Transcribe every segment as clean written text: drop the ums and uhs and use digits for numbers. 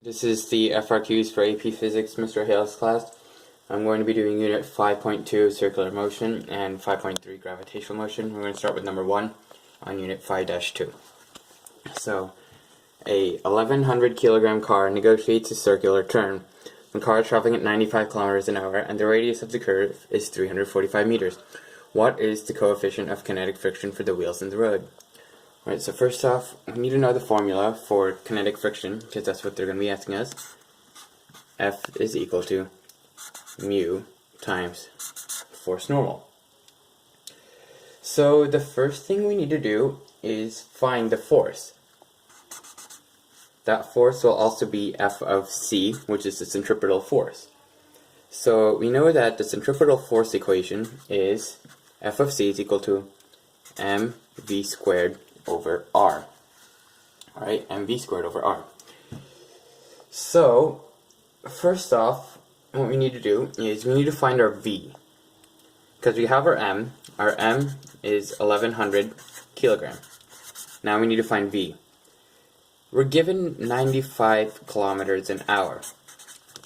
This is the FRQs for AP Physics, Mr. Hale's class. I'm going to be doing Unit 5.2 Circular Motion and 5.3 Gravitational Motion. We're going to start with number 1 on Unit 5-2. So, a 1100 kilogram car negotiates a circular turn. The car is traveling at 95 kilometers an hour and the radius of the curve is 345 meters. What is the coefficient of kinetic friction for the wheels in the road? Alright, so first off, we need to know the formula for kinetic friction, because that's what they're going to be asking us. F is equal to mu times force normal. So the first thing we need to do is find the force. That force will also be F of C, which is the centripetal force. So we know that the centripetal force equation is F of C is equal to mv squared over r. Alright, mv squared over r. So, first off, what we need to do is we need to find our v. Because we have our m is 1100 kilogram. Now we need to find v. We're given 95 kilometers an hour,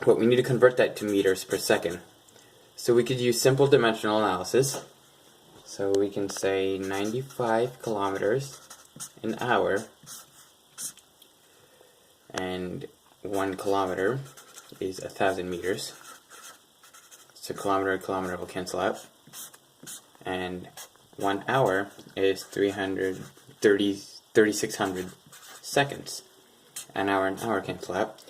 but we need to convert that to meters per second. So we could use simple dimensional analysis. So we can say 95 kilometers an hour, and 1 kilometer is 1,000 meters. So kilometer and kilometer will cancel out, and 1 hour is 3,600 seconds. An hour and hour cancel out,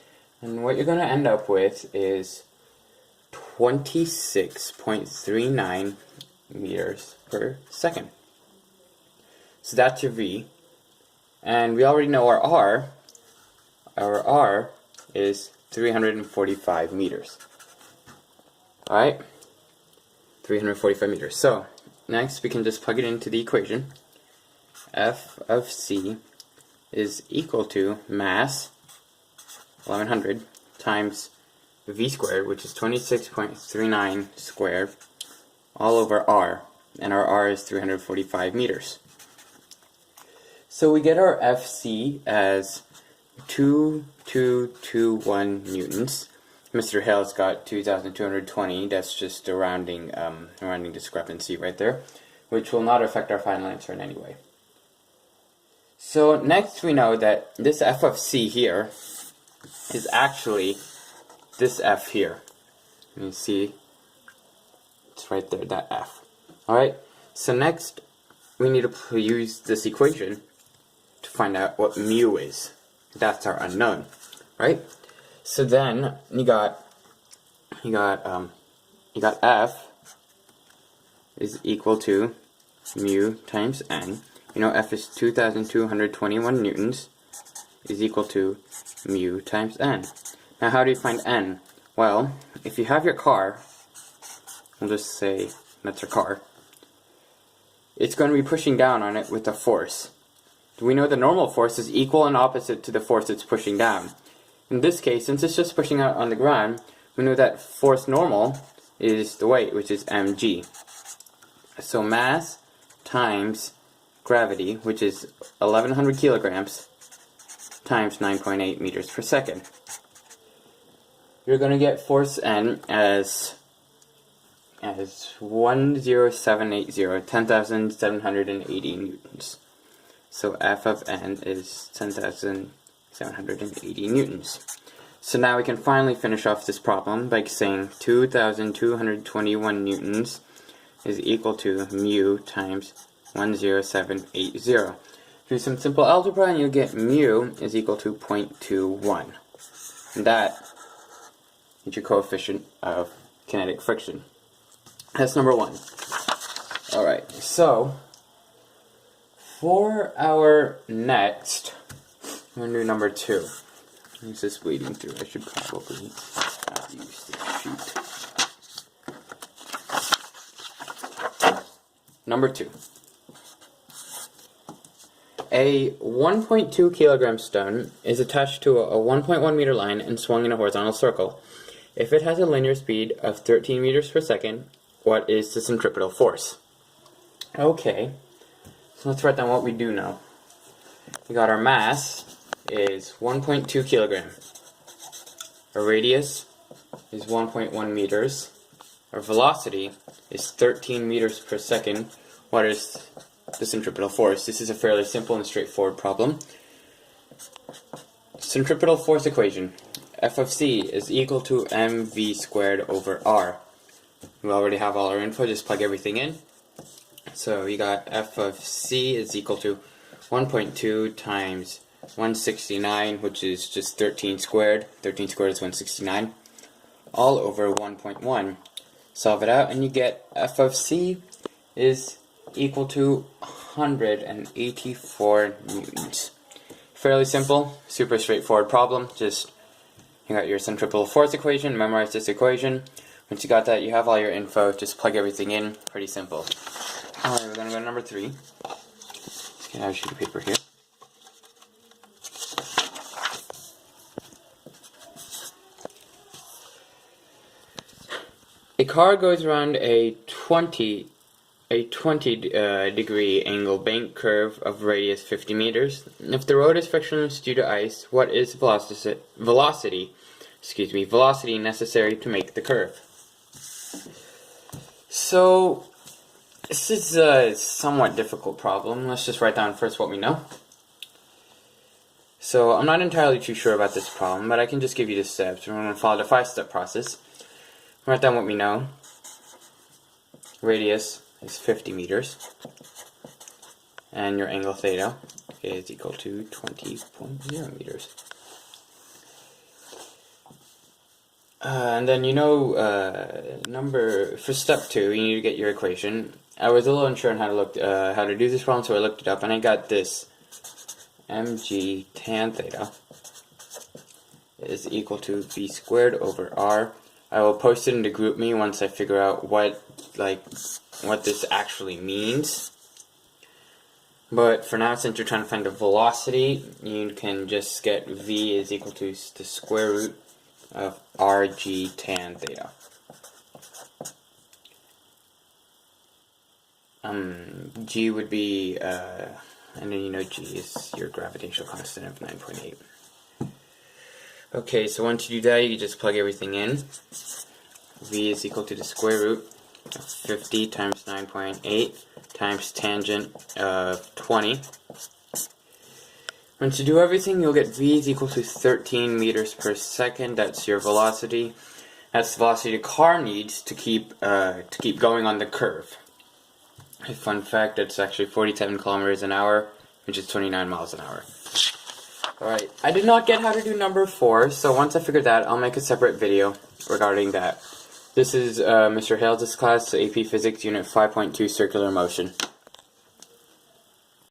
and what you're going to end up with is 26.39 meters per second. So that's your V. And we already know our R. Our R is 345 meters. Alright? 345 meters. So, next we can just plug it into the equation. F of C is equal to mass, 1100, times V squared, which is 26.39 squared, all over R. And our R is 345 meters. So we get our FC as 2221 newtons. Mr. Hale's got 2,220. That's just a rounding discrepancy right there, which will not affect our final answer in any way. So next we know that this F of C here is actually this F here. You see, it's right there, that F. Alright, so next we need to use this equation to find out what mu is. That's our unknown, right? So then you got F is equal to mu times n. You know F is 2,221 newtons is equal to mu times n. Now how do you find n? Well, if you have your car, we'll just say that's your car, it's going to be pushing down on it with a force. We know the normal force is equal and opposite to the force it's pushing down. In this case, since it's just pushing out on the ground, we know that force normal is the weight, which is mg. So mass times gravity, which is 1100 kilograms, times 9.8 meters per second. You're going to get force N as 10780, 10,780 newtons. So F of N is 10,780 newtons. So now we can finally finish off this problem by saying 2,221 newtons is equal to mu times 10780. Do some simple algebra and you'll get mu is equal to 0.21. And that is your coefficient of kinetic friction. That's number 1. Alright, so for our next, I'm going to do number 2. Who's this bleeding through? I should probably not use this sheet. Number 2. A 1.2 kilogram stone is attached to a 1.1 meter line and swung in a horizontal circle. If it has a linear speed of 13 meters per second, what is the centripetal force? Okay, so let's write down what we do know. We got our mass is 1.2 kilograms. our radius is 1.1 meters, our velocity is 13 meters per second. What is the centripetal force? This is a fairly simple and straightforward problem. Centripetal force equation. F of c is equal to mv squared over r. We already have all our info, just plug everything in. So we got F of c is equal to 1.2 times 169, which is just 13 squared. 13 squared is 169. All over 1.1. Solve it out and you get F of c is equal to 184 newtons. Fairly simple, super straightforward problem. Just you got your centripetal force equation, memorize this equation. Once you got that, you have all your info, just plug everything in. Pretty simple. Alright, we're going to go to number 3. Let's get out a sheet of paper here. A car goes around a 20 degree angle bank curve of radius 50 meters. If the road is frictionless due to ice, what is velocity necessary to make the curve? So this is a somewhat difficult problem. Let's just write down first what we know. So I'm not entirely too sure about this problem, but I can just give you the steps. We're going to follow the 5-step process. Write down what we know. Radius is 50 meters. And your angle theta is equal to 20.0 meters. And then you know, for step 2, you need to get your equation. I was a little unsure on how to do this problem, so I looked it up, and I got this. mg tan theta is equal to v squared over r. I will post it into GroupMe once I figure out what this actually means. But for now, since you're trying to find the velocity, you can just get v is equal to the square root of rg tan theta. G would be, and then you know G is your gravitational constant of 9.8. Okay, so once you do that, you just plug everything in. V is equal to the square root of 50 times 9.8 times tangent of 20. Once you do everything, you'll get V is equal to 13 meters per second. That's your velocity. That's the velocity the car needs to keep going on the curve. A fun fact, it's actually 47 kilometers an hour, which is 29 miles an hour. Alright, I did not get how to do number 4, so once I figure that, I'll make a separate video regarding that. This is Mr. Hales' class, AP Physics Unit 5.2 Circular Motion.